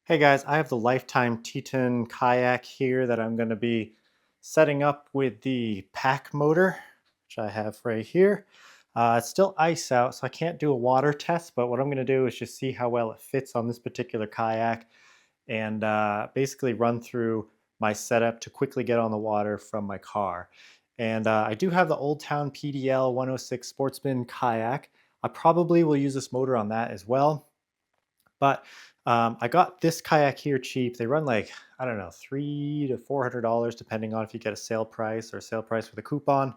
Hey guys, I have the Lifetime Teton kayak here that I'm going to be setting up with the PACMOTOR, which I have right here. It's still ice out, so I can't do a water test, but what I'm going to do is just see how well it fits on this particular kayak and basically run through my setup to quickly get on the water from my car. And I do have the Old Town PDL 106 Sportsman kayak. I probably will use this motor on that as well. But I got this kayak here cheap. They run like, I don't know, $300 to $400 depending on if you get a sale price or a sale price with a coupon.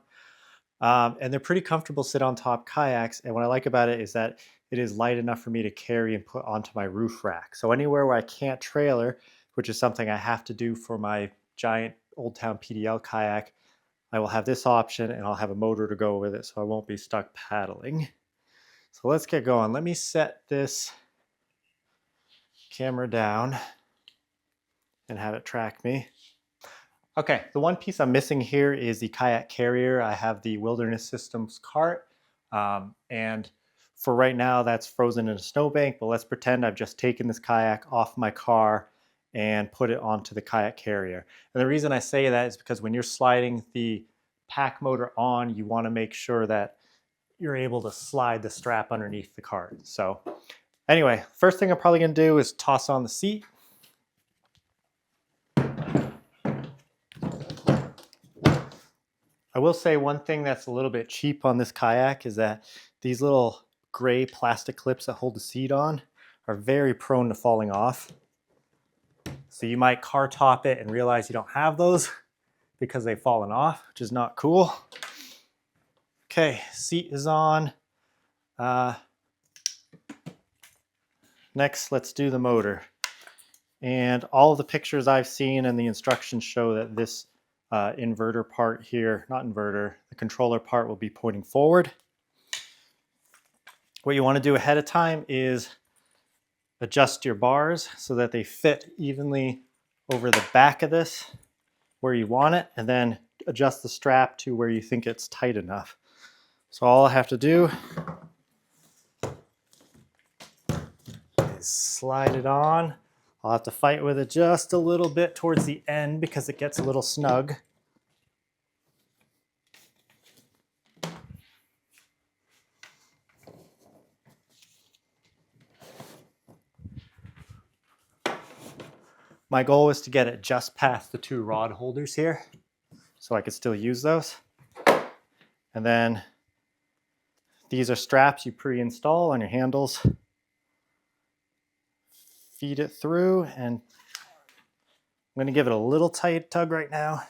And they're pretty comfortable sit on top kayaks. And what I like about it is that it is light enough for me to carry and put onto my roof rack. So anywhere where I can't trailer, which is something I have to do for my giant Old Town PDL kayak, I will have this option and I'll have a motor to go with it so I won't be stuck paddling. So let's get going. Let me set this camera down and have it track me. Okay, the one piece I'm missing here is the kayak carrier. I have the Wilderness Systems cart, and for right now that's frozen in a snowbank, but let's pretend I've just taken this kayak off my car and put it onto the kayak carrier. And the reason I say that is because when you're sliding the PACMOTOR on, you want to make sure that you're able to slide the strap underneath the cart. So anyway, first thing I'm probably going to do is toss on the seat. I will say one thing that's a little bit cheap on this kayak is that these little gray plastic clips that hold the seat on are very prone to falling off. So you might car top it and realize you don't have those because they've fallen off, which is not cool. Okay, seat is on. Next, let's do the motor. And all of the pictures I've seen and the instructions show that this inverter part here, not inverter, the controller part will be pointing forward. What you want to do ahead of time is adjust your bars so that they fit evenly over the back of this where you want it, and then adjust the strap to where you think it's tight enough. So all I have to do is slide it on. I'll have to fight with it just a little bit towards the end because it gets a little snug. My goal was to get it just past the two rod holders here so I could still use those. And then these are straps you pre-install on your handles. Feed it through, and I'm going to give it a little tight tug right now.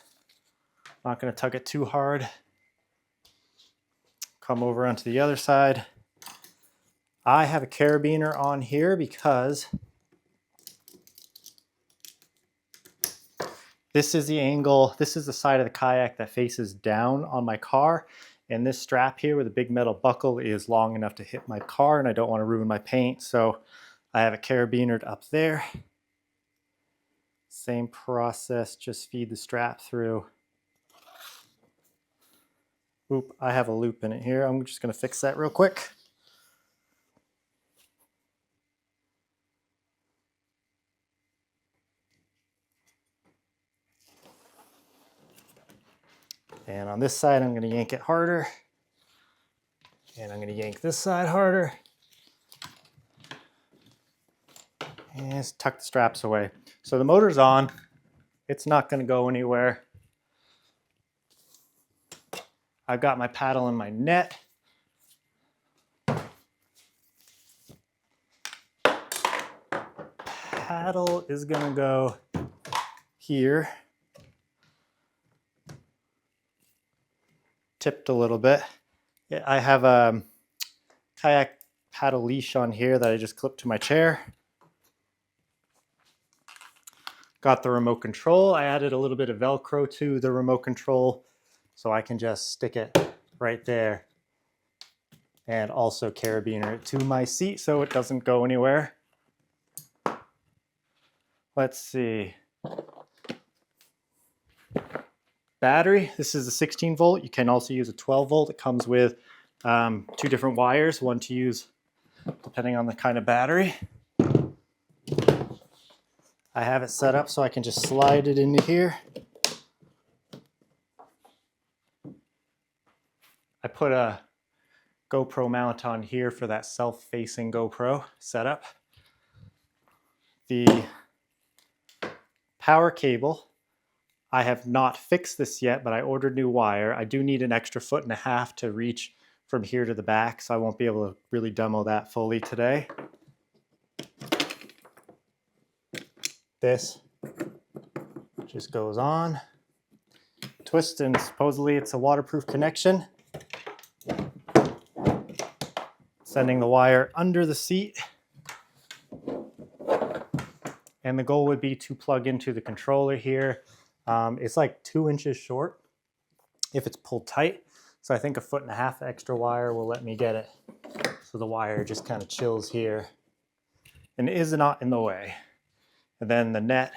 Not going to tug it too hard. Come over onto the other side. I have a carabiner on here because this is the angle, this is the side of the kayak that faces down on my car. And this strap here with a big metal buckle is long enough to hit my car, and I don't want to ruin my paint. So I have it carabinered up there. Same process, just feed the strap through. Oop, I have a loop in it here. I'm just going to fix that real quick. And on this side, I'm going to yank it harder. And I'm going to yank this side harder. And just tuck the straps away. So the motor's on. It's not going to go anywhere. I've got my paddle and my net. Paddle is going to go here. Tipped a little bit. I have a kayak paddle leash on here that I just clipped to my chair. Got the remote control. I added a little bit of Velcro to the remote control so I can just stick it right there and also carabiner it to my seat so it doesn't go anywhere. Let's see. Battery, this is a 16 volt. You can also use a 12 volt. It comes with two different wires, one to use depending on the kind of battery. I have it set up so I can just slide it into here. I put a GoPro mount on here for that self-facing GoPro setup. The power cable, I have not fixed this yet, but I ordered new wire. I do need an extra 1.5 feet to reach from here to the back, so I won't be able to really demo that fully today. This just goes on, twist, and supposedly it's a waterproof connection. Sending the wire under the seat. And the goal would be to plug into the controller here. It's like 2 inches short if it's pulled tight. So I think a 1.5 feet extra wire will let me get it. So the wire just kind of chills here and is not in the way. And then the net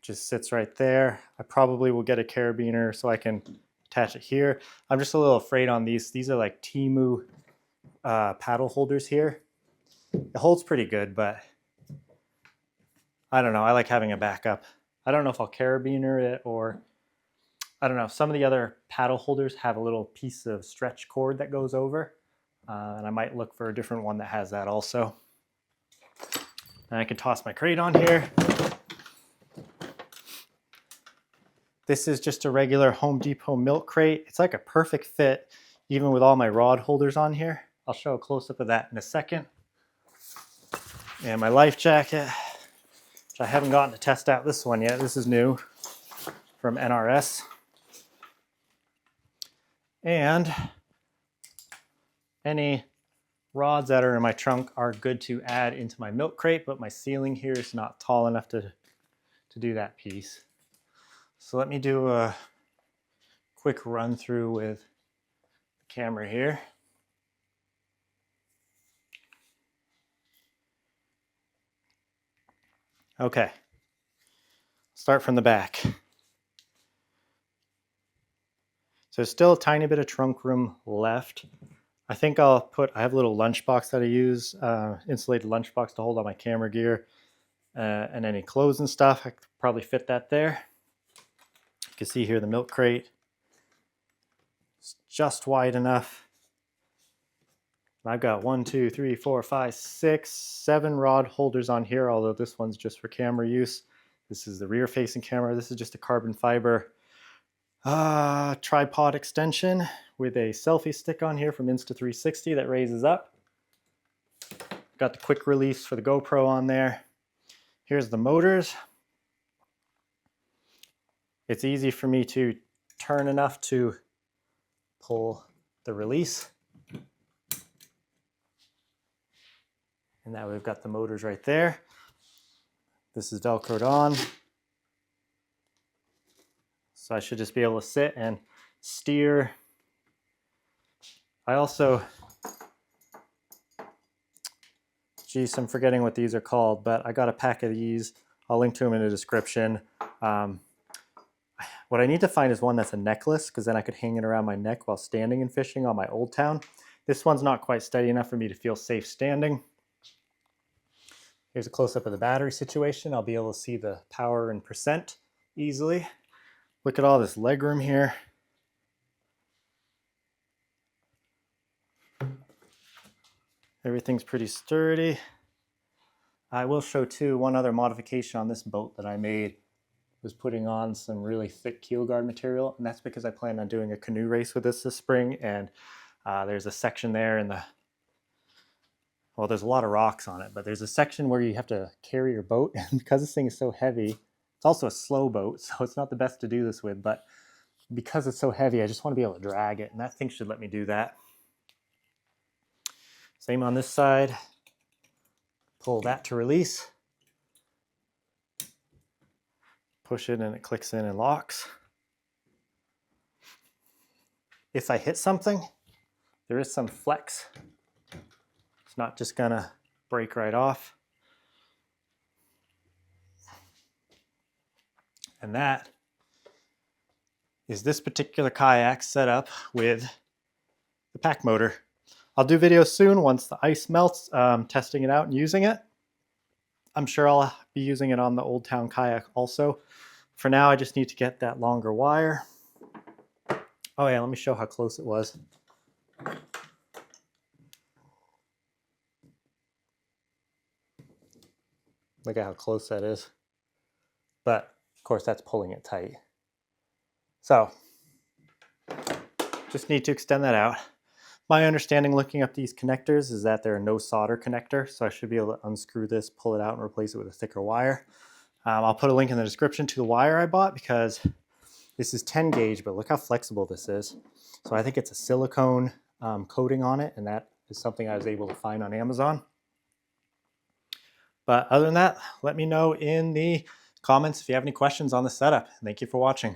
just sits right there. I probably will get a carabiner so I can attach it here. I'm just a little afraid on these. These are like Temu paddle holders here. It holds pretty good, but I don't know. I like having a backup. I don't know if I'll carabiner it, or I don't know. Some of the other paddle holders have a little piece of stretch cord that goes over, and I might look for a different one that has that also. And I can toss my crate on here. This is just a regular Home Depot milk crate. It's like a perfect fit, even with all my rod holders on here. I'll show a close-up of that in a second. And my life jacket, which I haven't gotten to test out this one yet. This is new from NRS. And any rods that are in my trunk are good to add into my milk crate, but my ceiling here is not tall enough to do that piece. So let me do a quick run through with the camera here. Okay, start from the back. So there's still a tiny bit of trunk room left. I think I have a little lunchbox that I use, insulated lunchbox to hold all my camera gear and any clothes and stuff. I could probably fit that there. You can see here the milk crate. It's just wide enough. I've got 1, 2, 3, 4, 5, 6, 7 rod holders on here, although this one's just for camera use. This is the rear facing camera. This is just a carbon fiber tripod extension with a selfie stick on here from Insta360 that raises up. Got the quick release for the GoPro on there. Here's the motors. It's easy for me to turn enough to pull the release. And now we've got the motors right there. This is Velcroed on. So I should just be able to sit and steer. I also, geez, I'm forgetting what these are called, but I got a pack of these. I'll link to them in the description. What I need to find is one that's a necklace, because then I could hang it around my neck while standing and fishing on my Old Town. This one's not quite steady enough for me to feel safe standing. Here's a close-up of the battery situation. I'll be able to see the power and percent easily. Look at all this legroom here. Everything's pretty sturdy. I will show too one other modification on this boat that I made was putting on some really thick keel guard material, and that's because I plan on doing a canoe race with this spring, and there's a section there in the, well, there's a lot of rocks on it, but there's a section where you have to carry your boat, and because this thing is so heavy, it's also a slow boat, so it's not the best to do this with, but because it's so heavy, I just want to be able to drag it, and that thing should let me do that. Same on this side. Pull that to release. Push it and it clicks in and locks. If I hit something, there is some flex. It's not just gonna break right off. And that is this particular kayak set up with the PACMOTOR. I'll do videos soon once the ice melts, testing it out and using it. I'm sure I'll be using it on the Old Town Kayak also. For now, I just need to get that longer wire. Oh yeah, let me show how close it was. Look at how close that is. But of course that's pulling it tight. So just need to extend that out. My understanding looking up these connectors is that they're a no solder connector, so I should be able to unscrew this, pull it out, and replace it with a thicker wire. I'll put a link in the description to the wire I bought because this is 10 gauge, but look how flexible this is. So I think it's a silicone coating on it, and that is something I was able to find on Amazon. But other than that, let me know in the comments if you have any questions on the setup. Thank you for watching.